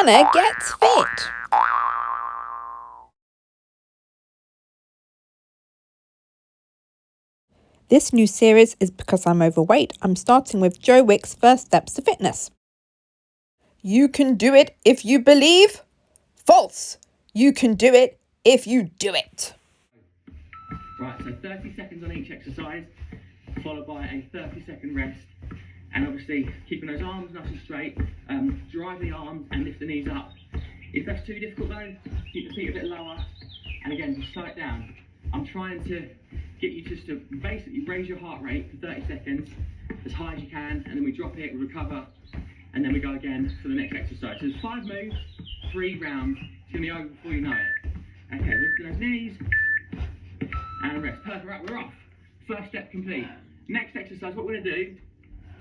Hannah Gets Fit. This new series is because I'm overweight. I'm starting with Joe Wicks' First Steps to Fitness. You can do it if you believe. False. You can do it if you do it. Right, so 30 seconds on each exercise, followed by a 30-second rest. And obviously, keeping those arms nice and straight, drive the arms and lift the knees up. If that's too difficult though, keep the feet a bit lower. And again, just slow it down. I'm trying to get you just to basically raise your heart rate for 30 seconds, as high as you can, and then we drop it, we recover, and then we go again for the next exercise. So there's 5 moves, 3 rounds. It's gonna be over before you know it. Okay, lifting those knees, and rest. Perfect, right, we're off. First step complete. Next exercise, what we're gonna do,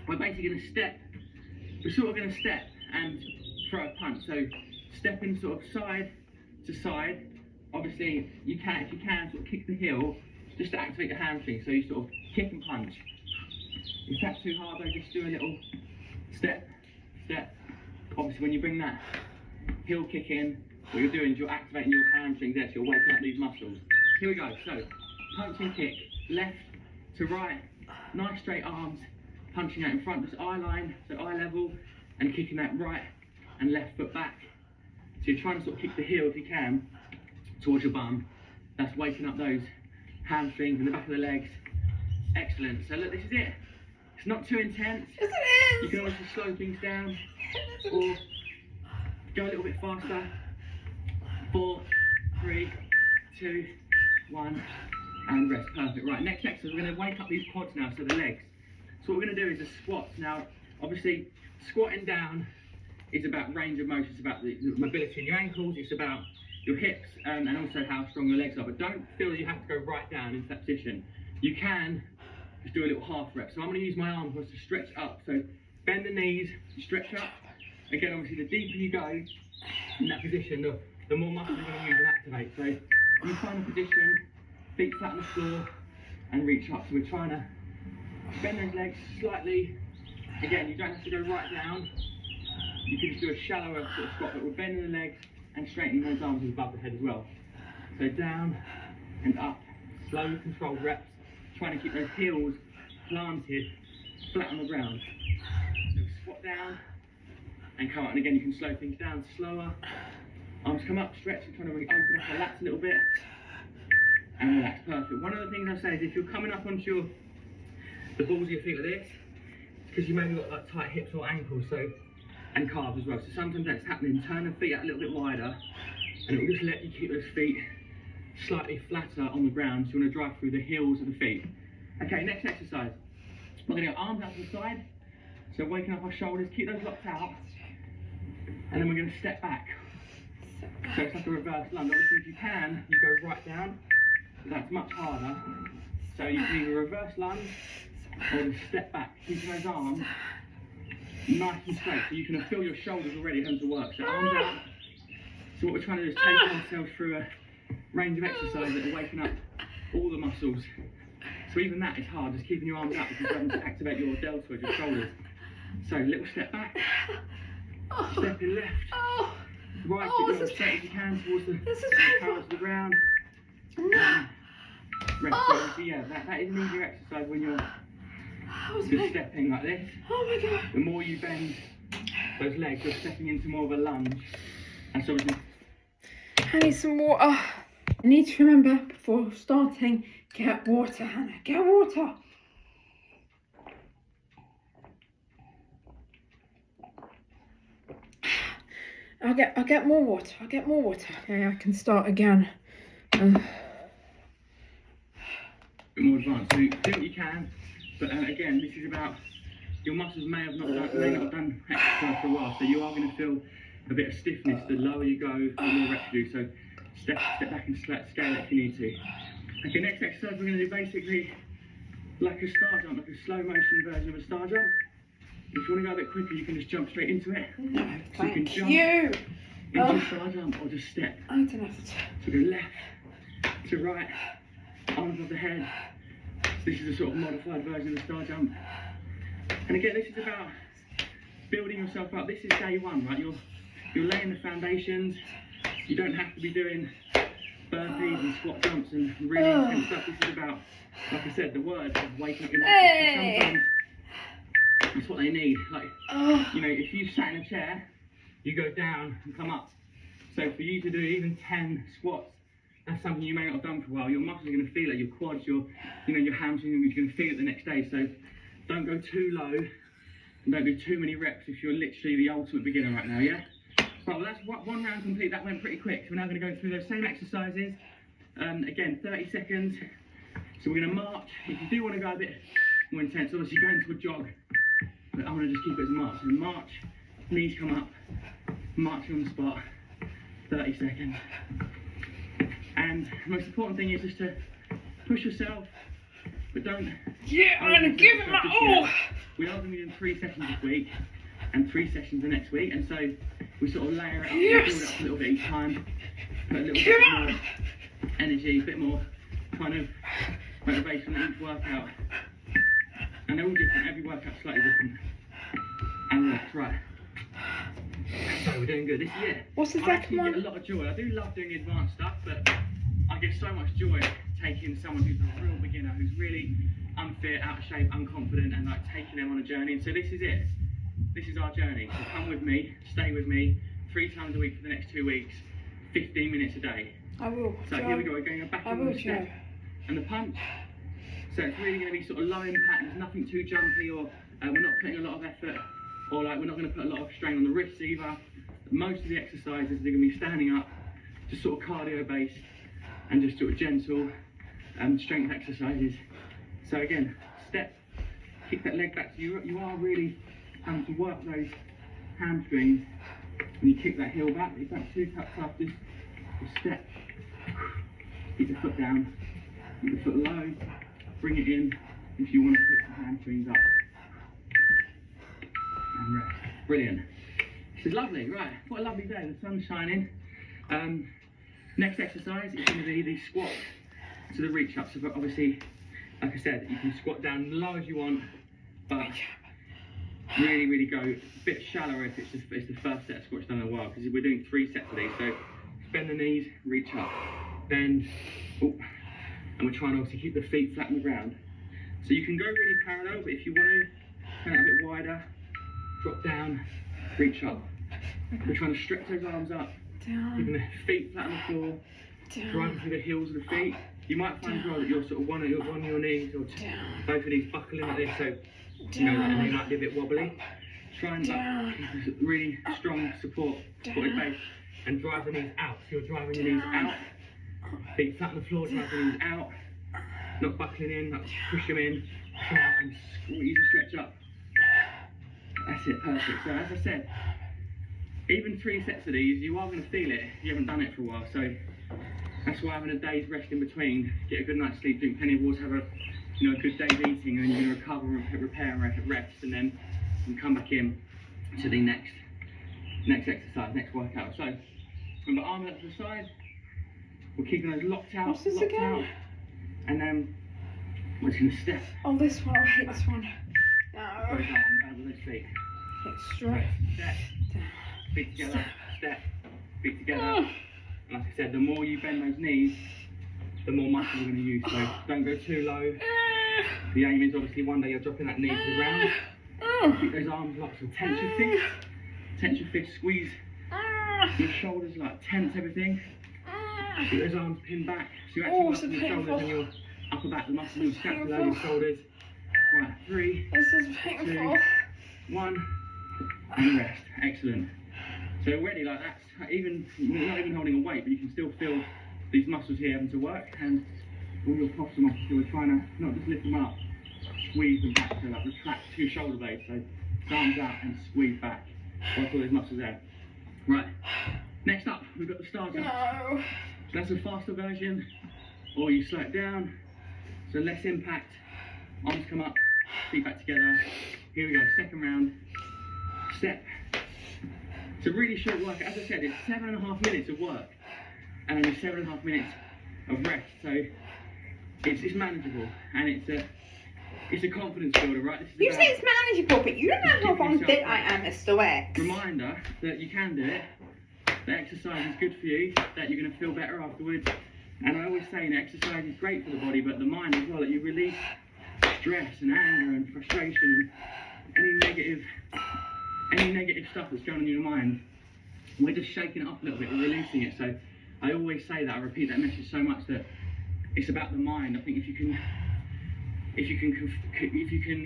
we're basically gonna step, we're sort of gonna step and throw a punch. So stepping sort of side to side. Obviously, you can, if you can, sort of kick the heel, just to activate the hamstring. So you sort of kick and punch. If that's too hard though, just do a little step, step. Obviously when you bring that heel kick in, what you're doing is you're activating your hamstrings there, so you're waking up these muscles. Here we go, so punch and kick, left to right, nice straight arms, punching out in front, just eye line, so eye level, and kicking that right and left foot back. So you're trying to sort of kick the heel if you can, towards your bum. That's waking up those hamstrings and the back of the legs. Excellent. So look, this is it. It's not too intense. Yes, it is. You can always just slow things down or go a little bit faster. 4, 3, 2, 1, and rest. Perfect. Right, next exercise, we're going to wake up these quads now, so the legs. So what we're going to do is a squat. Now, obviously, squatting down is about range of motion. It's about the mobility in your ankles. It's about your hips and also how strong your legs are. But don't feel you have to go right down into that position. You can just do a little half rep. So I'm going to use my arms to stretch up. So bend the knees, stretch up. Again, obviously, the deeper you go in that position, the more muscles you're going to use and activate. So you find a position, feet flat on the floor, and reach up. So we're trying to bend those legs slightly. Again, you don't have to go right down. You can just do a shallower sort of squat, but we're bending the legs and straightening those arms above the head as well. So down and up, slow, controlled reps, trying to keep those heels planted flat on the ground. So squat down and come up, and again you can slow things down, slower. Arms come up, stretch, and trying to really open up the lats a little bit, and relax. Perfect. One of the things I say is if you're coming up onto the balls of your feet like this, it's because you maybe got like tight hips or ankles, and calves as well. So sometimes that's happening. Turn the feet out a little bit wider, and it will just let you keep those feet slightly flatter on the ground. So you want to drive through the heels of the feet. Okay, next exercise. We're going to go arms out to the side. So waking up our shoulders, keep those locked out, and then we're going to step back. So it's like a reverse lunge. Obviously, if you can, you go right down. That's much harder. So you can either reverse lunge or just step back, keeping those arms nice and straight, so you can feel your shoulders already having to work. So arms out. So what we're trying to do is take ourselves through a range of exercises that are waking up all the muscles. So even that is hard, just keeping your arms out because you're having to activate your deltoids, your shoulders. So little step back, stepping left, right, get your as straight as you can towards the towards the ground. Rest. So yeah, that is an easier exercise when you're just stepping like this. Oh my God. The more you bend those legs, you're stepping into more of a lunge. And so I need some water. I need to remember before starting, get water, Hannah, get water. I'll get more water. Okay, I can start again. bit more advanced. So do what you can, but again, this is about your muscles may not have done exercise for a while, so you are going to feel a bit of stiffness the lower you go, the more reps you do. So step back and scale it if you need to. Okay, next exercise we're going to do basically like a star jump, like a slow motion version of a star jump. If you want to go a bit quicker, you can just jump straight into it. No, so you can jump into a star jump or just step. I don't know. So go left to right, arms above the head. So this is a sort of modified version of the star jump. And again, this is about building yourself up. This is day one, right? You're you're laying the foundations. You don't have to be doing burpees and squat jumps and really intense stuff. This is about, like I said, the word of waking up your muscles. Sometimes it's what they need. Like, you know, if you sat in a chair, you go down and come up. So for you to do even 10 squats, that's something you may not have done for a while. Your muscles are going to feel it. Your quads, your hamstrings, you're going to feel it the next day. So don't go too low and don't do too many reps if you're literally the ultimate beginner right now, yeah? Right, well, that's one round complete. That went pretty quick. So we're now going to go through those same exercises. Again, 30 seconds. So we're going to march. If you do want to go a bit more intense, obviously go into a jog. But I'm going to just keep it as a march. So march, knees come up, march on the spot, 30 seconds. And the most important thing is just to push yourself, but don't... Yeah, I'm going to give it my all! We are going to be doing 3 sessions this week and 3 sessions the next week, and so we sort of layer it up, build it up a little bit each time, put a little bit more energy, a bit more kind of motivation in each workout. And they're all different, every workout's slightly different. And relax, right. So we're doing good. This is it. What's the I second actually one? get a lot of joy. I do love doing advanced stuff, but I get so much joy taking someone who's a real beginner, who's really unfit, out of shape, unconfident, and like taking them on a journey. And so this is it. This is our journey. So come with me, stay with me, 3 times a week for the next 2 weeks, 15 minutes a day. I will. So here we go. We're going back in the step and the punch. So it's really going to be sort of low impact. There's nothing too jumpy, or we're not putting a lot of effort, or like we're not going to put a lot of strain on the wrists either. Most of the exercises are going to be standing up, just sort of cardio based, and just sort of gentle strength exercises. So again, step, kick that leg back. So you are really having to work those hamstrings, and you kick that heel back. If that's too tough, just step, keep the foot down, keep the foot low, bring it in if you want to pick the hamstrings up. And rest. Brilliant. This is lovely, right? What a lovely day, the sun's shining. Next exercise is going to be the squat to the reach up. So obviously, like I said, you can squat down as low as you want, but really, really go a bit shallower if it's the first set of squats done in a while, because we're doing 3 sets of these. So bend the knees, reach up, bend, and we're trying to obviously keep the feet flat on the ground. So you can go really parallel, but if you want to turn it a bit wider, drop down, reach up. We're trying to stretch those arms up, keeping the feet flat on the floor, driving through the heels of the feet. You might find as well that you're sort of one of your knees, or both of these buckling like this, so you know, and they might be a bit wobbly. Try and keep a really strong supported base, and drive the knees out. So you're driving the knees out, feet flat on the floor, drive the knees out, not buckling in, like push them in, and squeeze and stretch up. That's it, perfect. So as I said, even 3 sets of these, you are going to feel it if you haven't done it for a while. So that's why having a day's rest in between, get a good night's sleep, drink plenty of water, have a good day's eating, and then you're going to recover and repair and rest, and then you can come back in to the next exercise, next workout. So remember, arms out to the side, we're keeping those locked out. What's this again? And then we're just going to step. Oh, this one, I hate this one. No. Both arms over those feet. It's straight. Step, feet together, step, feet together. And like I said, the more you bend those knees, the more muscle you're going to use. So don't go too low. The aim is obviously one day you're dropping that knee to the ground. Keep those arms locked, so tense your fists. Tense your fists, squeeze your shoulders, like tense everything. Keep those arms pinned back. So you're actually working your shoulders and your upper back, the muscles your scapula, your shoulders. Right, 3, This is painful. 2, 1, and rest. Excellent. So already, like that's even not even holding a weight, but you can still feel these muscles here having to work, and all your posture muscles. So we're trying to not just lift them up, squeeze them back, so like retract to your shoulder blades. So arms out and squeeze back. Work all those muscles there. Right. Next up, we've got the star jump. No. So that's a faster version, or you slow it down. So less impact. Arms come up, feet back together. Here we go, second round. Step. It's a really short workout. As I said, it's 7.5 minutes of work and only 7.5 minutes of rest. So it's manageable, and it's It's a confidence builder, right? You say it's manageable, but you don't know how unfit I am, Mr. Wicks. Reminder that you can do it. That exercise is good for you. That you're going to feel better afterwards. And I always say that exercise is great for the body, but the mind as well. That you release stress and anger and frustration and any negative stuff that's going on in your mind. We're just shaking it off a little bit. We're releasing it. So I always say that. I repeat that message so much that it's about the mind. I think if you can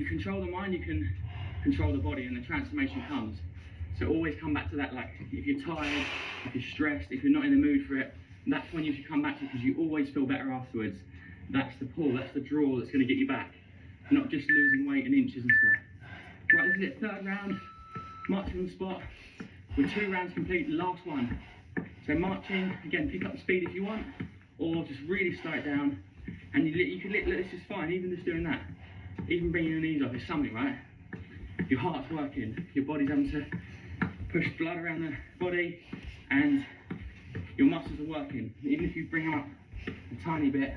control the mind, you can control the body, and the transformation comes. So always come back to that. Like if you're tired, if you're stressed, if you're not in the mood for it, that's when you should come back to, because you always feel better afterwards. That's the pull, that's the draw that's going to get you back, not just losing weight and inches and stuff. Right, this is it, third round, marching on the spot. With 2 rounds complete, last one. So marching, again, pick up the speed if you want, or just really slow it down. And you can look, this is fine, even just doing that. Even bringing your knees up is something, right? Your heart's working, your body's having to push blood around the body, and your muscles are working. Even if you bring them up a tiny bit,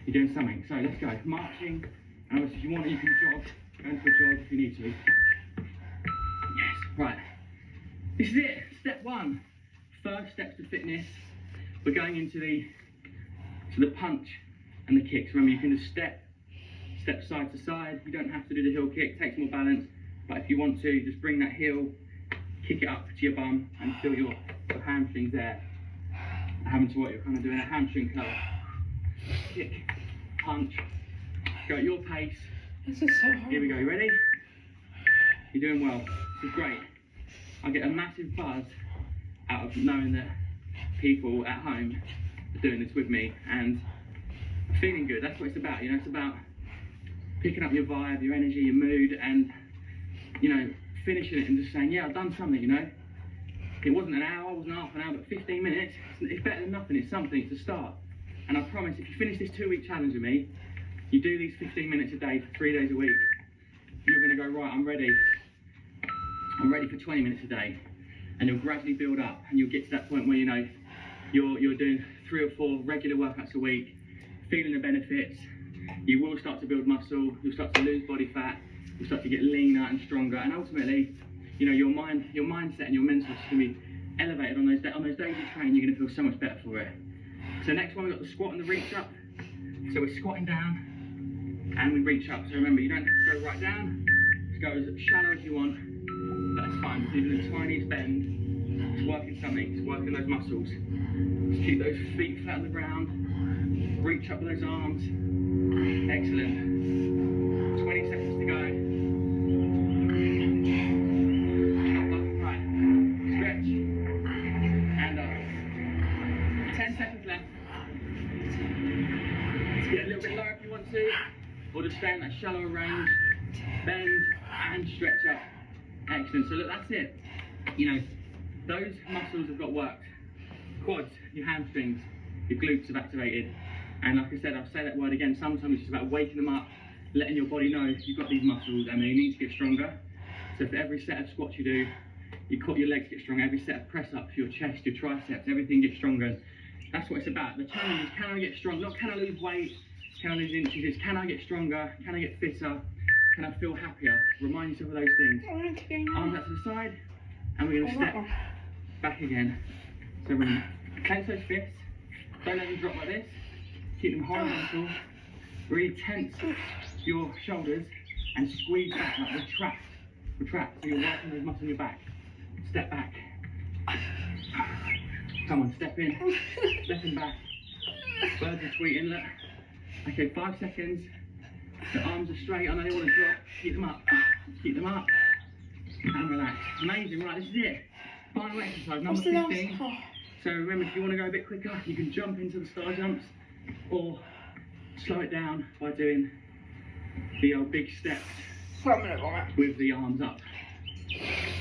you're doing something. So let's go, marching, and obviously if you want, you can jog, go into a jog if you need to. Yes, right. This is it, step 1. First steps to fitness. We're going into the punch and the kicks. Remember, you can just step side to side. You don't have to do the heel kick, takes more balance. But if you want to, just bring that heel, kick it up to your bum, and feel your hamstrings there. Having to what you're kind of doing a hamstring curl. Kick, punch, go at your pace. This is so hard. Here we go, you ready? You're doing well, this is great. I get a massive buzz out of knowing that people at home are doing this with me and feeling good. That's what it's about, you know, it's about picking up your vibe, your energy, your mood, and, you know, finishing it and just saying, yeah, I've done something, you know. It wasn't an hour, it wasn't half an hour, but 15 minutes, it's better than nothing, it's something, it's a start. And I promise, if you finish this 2-week challenge with me, you do these 15 minutes a day for 3 days a week, you're gonna go, right, I'm ready for 20 minutes a day. And you'll gradually build up, and you'll get to that point where, you know, you're doing 3 or 4 regular workouts a week, feeling the benefits. You will start to build muscle, you'll start to lose body fat, you'll start to get leaner and stronger, and ultimately, you know, your mindset and your mental is going to be elevated on those days you train. You're going to feel so much better for it. So next one, we've got the squat and the reach up. So we're squatting down and we reach up. So remember, you don't have to go right down, just go as shallow as you want. That's fine, it's even the tiniest bend. It's working something, it's working those muscles. Just keep those feet flat on the ground, reach up with those arms. Excellent. 20 seconds to go. Right, stretch, and up. 10 seconds left. Let's get a little bit lower if you want to, or just stay in that shallower range. Bend and stretch up. Excellent, so look, that's it. You know, those muscles have got worked. Quads, your hamstrings, your glutes have activated. And like I said, I'll say that word again, sometimes it's just about waking them up, letting your body know you've got these muscles and they need to get stronger. So for every set of squats you do, your legs get stronger. Every set of press ups, your chest, your triceps, everything gets stronger. That's what it's about. The challenge is, can I get strong? Not can I lose weight, can I lose inches, it's can I get stronger, can I get fitter, can I feel happier? Remind yourself of those things. Arms out to the side, and we're going to step back again. So we're going to clench those fists, don't let them drop like this, keep them horizontal, really tense your shoulders and squeeze back, like retract, so you're working those muscles in your back. Step back. Come on, step in back. Birds are tweeting, look. Okay, 5 seconds. The arms are straight, I know they want to drop. Keep them up, and relax. Amazing, right, this is it. Final exercise, number 15. So remember, if you want to go a bit quicker, you can jump into the star jumps, or slow it down by doing the old big steps with the arms up.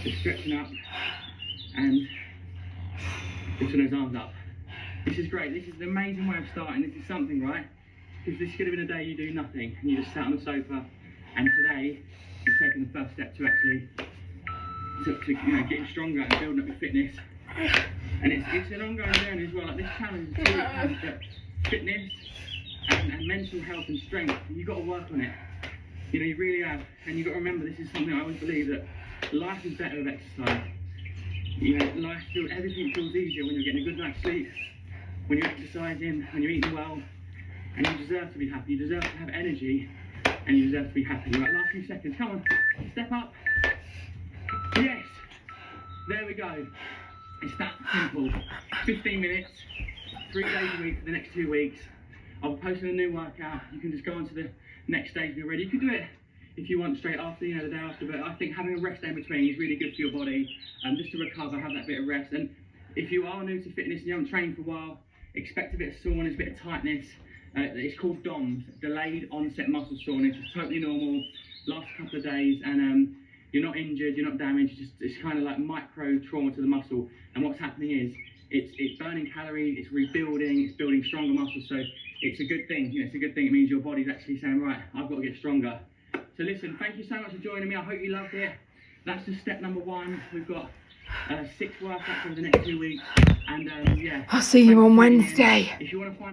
Just stretching up and lifting those arms up. This is great, this is an amazing way of starting. This is something, right? Because this could have been a day you do nothing and you just sat on the sofa, and today you've taken the first step to actually you know, getting stronger and building up your fitness. And it's an ongoing journey as well. Like this challenge is a challenge, but fitness and mental health and strength, you've got to work on it. You know, you really have. And you've got to remember, this is something I always believe, that life is better with exercise. You know, everything feels easier when you're getting a good night's sleep, when you're exercising, when you're eating well, and you deserve to be happy. You deserve to have energy, and you deserve to be happy. Right, last few seconds. Come on, step up. Yes. There we go. It's that simple. 15 minutes, 3 days a week for the next 2 weeks. I'll be posting a new workout. You can just go on to the next stage and be ready. You can do it if you want straight after, you know, the day after, but I think having a rest day in between is really good for your body, just to recover, have that bit of rest. And if you are new to fitness and you haven't trained for a while, expect a bit of soreness, a bit of tightness. It's called DOMS, delayed onset muscle soreness. It's totally normal, lasts a couple of days, and you're not injured, you're not damaged, it's kind of like micro trauma to the muscle. And what's happening is it's burning calories, it's rebuilding, it's building stronger muscles. So it's a good thing. You know, it's a good thing. It means your body's actually saying, right, I've got to get stronger. So listen, thank you so much for joining me. I hope you loved it. That's just step number 1. We've got 6 workouts over the next 2 weeks, and yeah. I'll see you on Wednesday. If you want to find